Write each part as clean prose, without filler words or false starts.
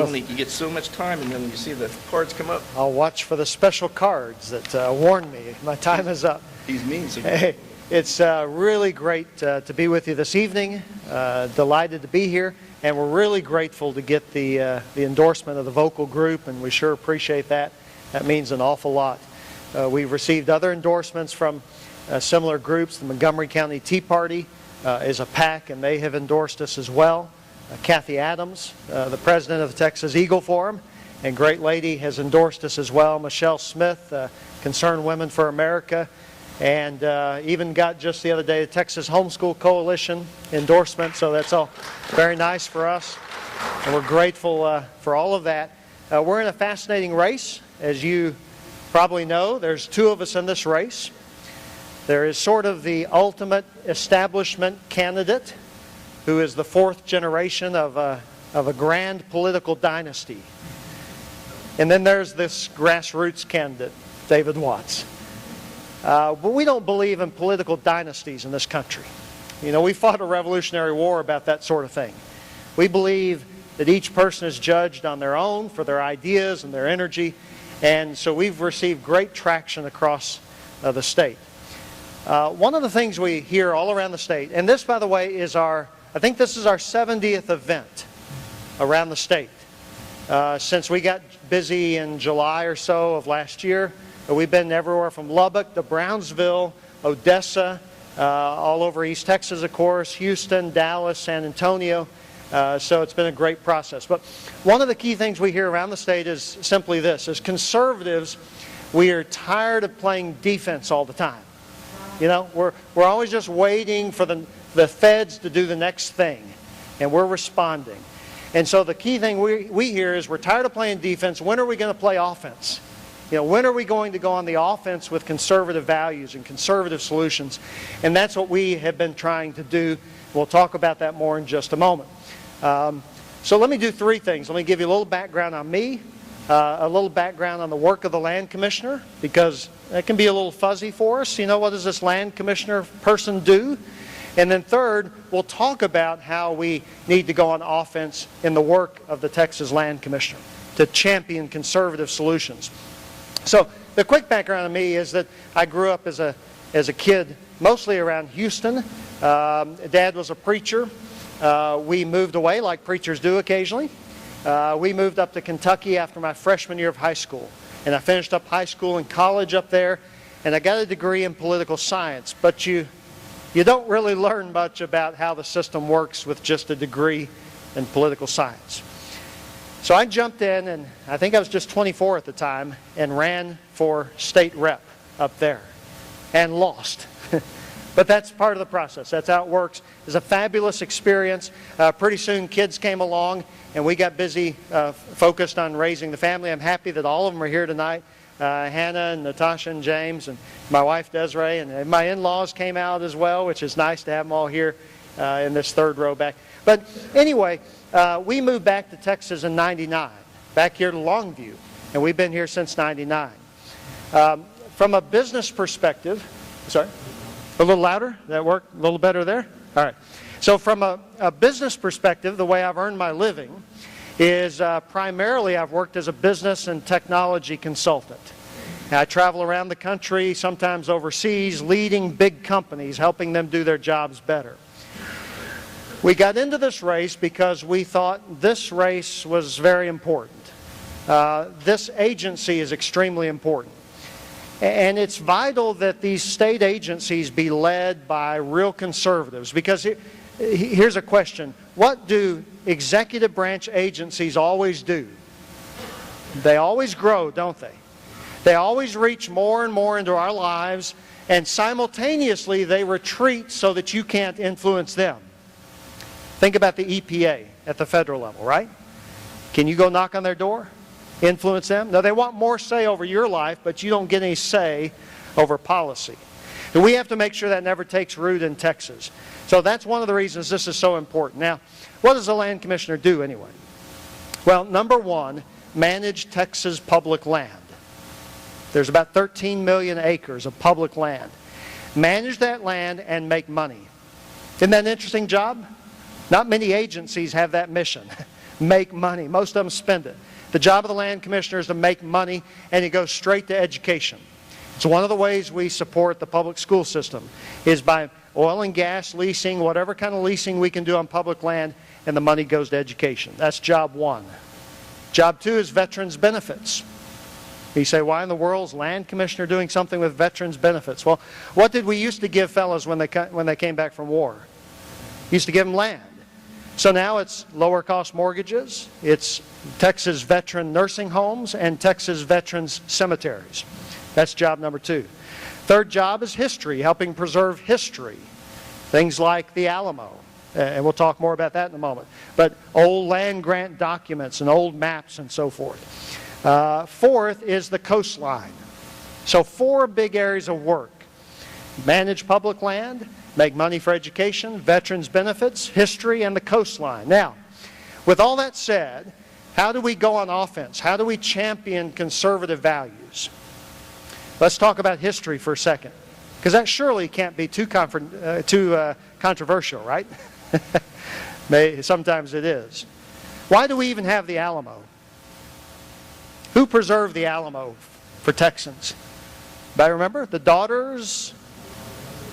you get so much time, and then when you see the cards come up, I'll watch for the special cards that warn me my time is up. he's mean. So Hey, it's really great to be with you this evening. Delighted to be here, and we're really grateful to get the endorsement of the vocal group, and we sure appreciate that. That means an awful lot. We've received other endorsements from similar groups. The Montgomery County Tea Party is a PAC, and they have endorsed us as well. Kathy Adams, the president of the Texas Eagle Forum, and great lady, has endorsed us as well. Michelle Smith, Concerned Women for America, and even got just the other day the Texas Homeschool Coalition endorsement, so that's all very nice for us, and we're grateful for all of that. We're in a fascinating race. As you probably know, there's two of us in this race. There is sort of the ultimate establishment candidate, who is the fourth generation of a grand political dynasty. And then there's this grassroots candidate, David Watts. But we don't believe in political dynasties in this country. You know, we fought a Revolutionary War about that sort of thing. We believe that each person is judged on their own for their ideas and their energy, and so we've received great traction across the state. One of the things we hear all around the state, and this, by the way, is I think this is our 70th event around the state. Since we got busy in July or so of last year, we've been everywhere from Lubbock to Brownsville, Odessa, all over East Texas, of course, Houston, Dallas, San Antonio. So it's been a great process. But one of the key things we hear around the state is simply this: as conservatives, we are tired of playing defense all the time. You know, we're always just waiting for the feds to do the next thing, and we're responding. And so the key thing we hear is we're tired of playing defense. When are we going to play offense? You know, when are we going to go on the offense with conservative values and conservative solutions? And that's what we have been trying to do. We'll talk about that more in just a moment. So let me do three things. Let me give you a little background on me, a little background on the work of the land commissioner, because that can be a little fuzzy for us. You know, what does this land commissioner person do? And then third, we'll talk about how we need to go on offense in the work of the Texas Land Commissioner to champion conservative solutions. So the quick background on me is that I grew up as a kid mostly around Houston. Dad was a preacher. We moved away like preachers do occasionally. We moved up to Kentucky after my freshman year of high school. And I finished up high school and college up there. And I got a degree in political science. But you don't really learn much about how the system works with just a degree in political science. So I jumped in, and I think I was just 24 at the time, and ran for state rep up there and lost. But that's part of the process. That's how it works. It was a fabulous experience. Pretty soon kids came along, and we got busy focused on raising the family. I'm happy that all of them are here tonight. Hannah and Natasha and James and my wife Desiree, and my in-laws came out as well, which is nice to have them all here in this third row back. But anyway, we moved back to Texas in '99, back here to Longview, and we've been here since '99. From a business perspective, sorry, a little louder? That work? A little better there? All right. So from a business perspective, the way I've earned my living is primarily I've worked as a business and technology consultant. I travel around the country, sometimes overseas, leading big companies, helping them do their jobs better. We got into this race because we thought this race was very important. This agency is extremely important. And it's vital that these state agencies be led by real conservatives, because here's a question. What do executive branch agencies always do? They always grow, don't they? They always reach more and more into our lives, and simultaneously they retreat so that you can't influence them. Think about the EPA at the federal level, right? Can you go knock on their door? Influence them? No, they want more say over your life, but you don't get any say over policy. And we have to make sure that never takes root in Texas. So that's one of the reasons this is so important. Now, what does the land commissioner do anyway? Well, number one, manage Texas public land. There's about 13 million acres of public land. Manage that land and make money. Isn't that an interesting job? Not many agencies have that mission. make money. Most of them spend it. The job of the land commissioner is to make money, and it goes straight to education. It's one of the ways we support the public school system, is by oil and gas leasing, whatever kind of leasing we can do on public land, and the money goes to education. That's job one. Job two is veterans benefits. You say, why in the world is land commissioner doing something with veterans benefits? Well, what did we used to give fellows when they came back from war? Used to give them land. So now it's lower cost mortgages, it's Texas veteran nursing homes, and Texas veterans cemeteries. That's job number two. Third job is history, helping preserve history. Things like the Alamo, and we'll talk more about that in a moment. But old land grant documents and old maps and so forth. Fourth is the coastline. So 4 big areas of work. Manage public land, make money for education, veterans benefits, history, and the coastline. Now, with all that said, how do we go on offense? How do we champion conservative values? Let's talk about history for a second, because that surely can't be too controversial, right? Sometimes it is. Why do we even have the Alamo? Who preserved the Alamo for Texans? Anybody remember? The Daughters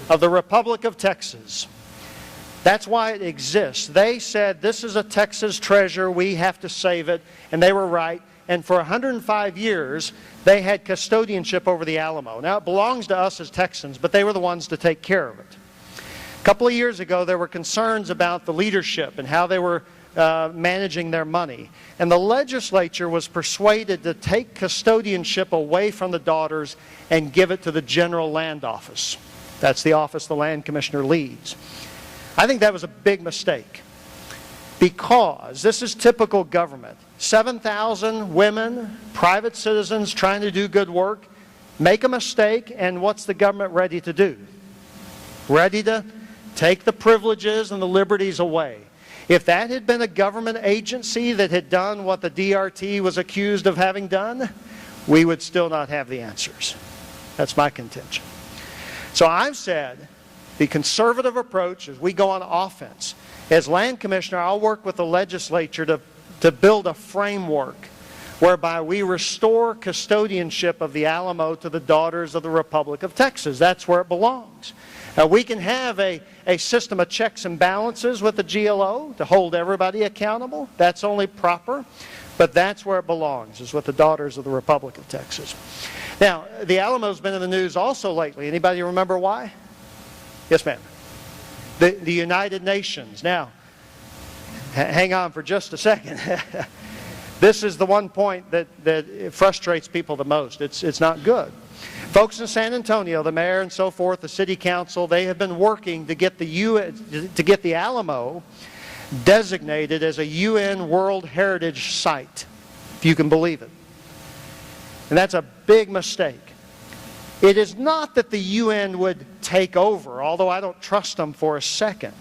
of the Republic of Texas. That's why it exists. They said, this is a Texas treasure, we have to save it, and they were right. And for 105 years, they had custodianship over the Alamo. Now, it belongs to us as Texans, but they were the ones to take care of it. A couple of years ago, there were concerns about the leadership and how they were managing their money. And the legislature was persuaded to take custodianship away from the Daughters and give it to the General Land Office. That's the office the land commissioner leads. I think that was a big mistake, because this is typical government. 7,000 women, private citizens trying to do good work, make a mistake, and what's the government ready to do? Ready to take the privileges and the liberties away. If that had been a government agency that had done what the DRT was accused of having done, we would still not have the answers. That's my contention. So I've said the conservative approach is we go on offense. As land commissioner, I'll work with the legislature to build a framework whereby we restore custodianship of the Alamo to the Daughters of the Republic of Texas. That's where it belongs. We can have a system of checks and balances with the GLO to hold everybody accountable. That's only proper. But that's where it belongs, is with the Daughters of the Republic of Texas. Now, the Alamo's been in the news also lately. Anybody remember why? Yes, ma'am. The United Nations. Now, hang on for just a second. This is the one point that frustrates people the most. It's not good. Folks in San Antonio, the mayor and so forth, the city council, they have been working to get the Alamo designated as a UN World Heritage Site, if you can believe it. And that's a big mistake. It is not that the UN would take over, although I don't trust them for a second.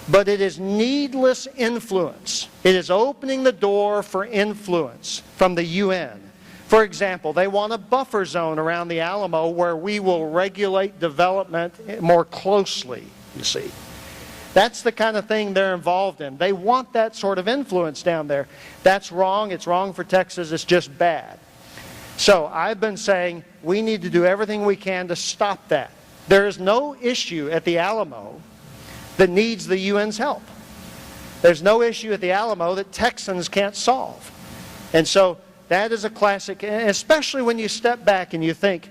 But it is needless influence. It is opening the door for influence from the UN. For example, they want a buffer zone around the Alamo where we will regulate development more closely, you see. That's the kind of thing they're involved in. They want that sort of influence down there. That's wrong. It's wrong for Texas. It's just bad. So I've been saying we need to do everything we can to stop that. There is no issue at the Alamo that needs the UN's help. There's no issue at the Alamo that Texans can't solve. And so that is a classic, especially when you step back and you think,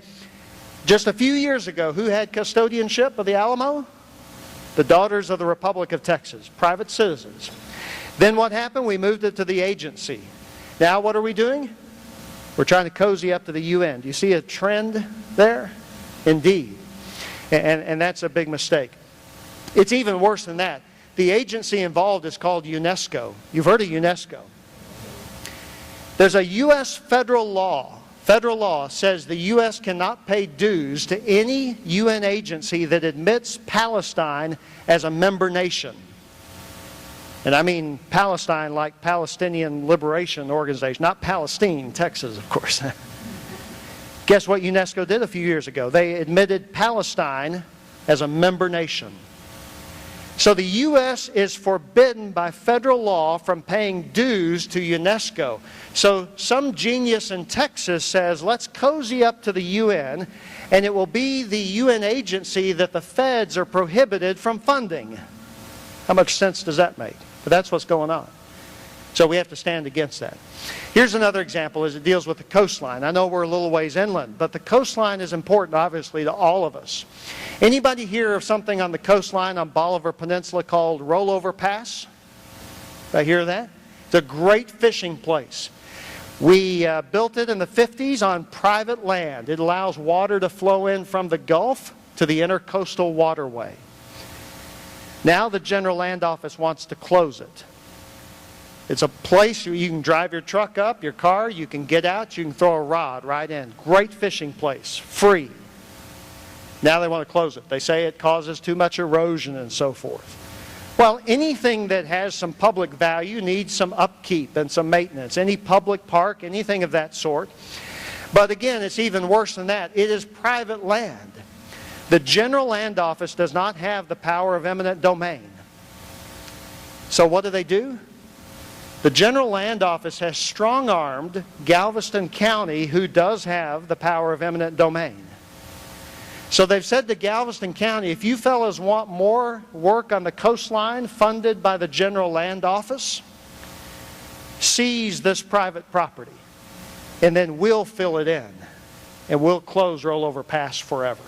just a few years ago, who had custodianship of the Alamo? The Daughters of the Republic of Texas, private citizens. Then what happened? We moved it to the agency. Now what are we doing? We're trying to cozy up to the UN. Do you see a trend there? Indeed. And that's a big mistake. It's even worse than that. The agency involved is called UNESCO. You've heard of UNESCO. There's a U.S. federal law. Federal law says the U.S. cannot pay dues to any UN agency that admits Palestine as a member nation. And I mean Palestine like Palestinian Liberation Organization, not Palestine, Texas, of course. Guess what UNESCO did a few years ago? They admitted Palestine as a member nation. So the U.S. is forbidden by federal law from paying dues to UNESCO. So some genius in Texas says, let's cozy up to the UN, and it will be the UN agency that the feds are prohibited from funding. How much sense does that make? But that's what's going on. So we have to stand against that. Here's another example as it deals with the coastline. I know we're a little ways inland, but the coastline is important, obviously, to all of us. Anybody hear of something on the coastline on Bolivar Peninsula called Rollover Pass? Did I hear that? It's a great fishing place. We built it in the 50s on private land. It allows water to flow in from the Gulf to the intercoastal waterway. Now the General Land Office wants to close it. It's a place you can drive your truck up, your car, you can get out, you can throw a rod right in. Great fishing place, free. Now they want to close it. They say it causes too much erosion and so forth. Well, anything that has some public value needs some upkeep and some maintenance. Any public park, anything of that sort. But again, it's even worse than that. It is private land. The General Land Office does not have the power of eminent domain. So what do? The General Land Office has strong-armed Galveston County, who does have the power of eminent domain. So they've said to Galveston County, if you fellows want more work on the coastline funded by the General Land Office, seize this private property, and then we'll fill it in, and we'll close Rollover Pass forever.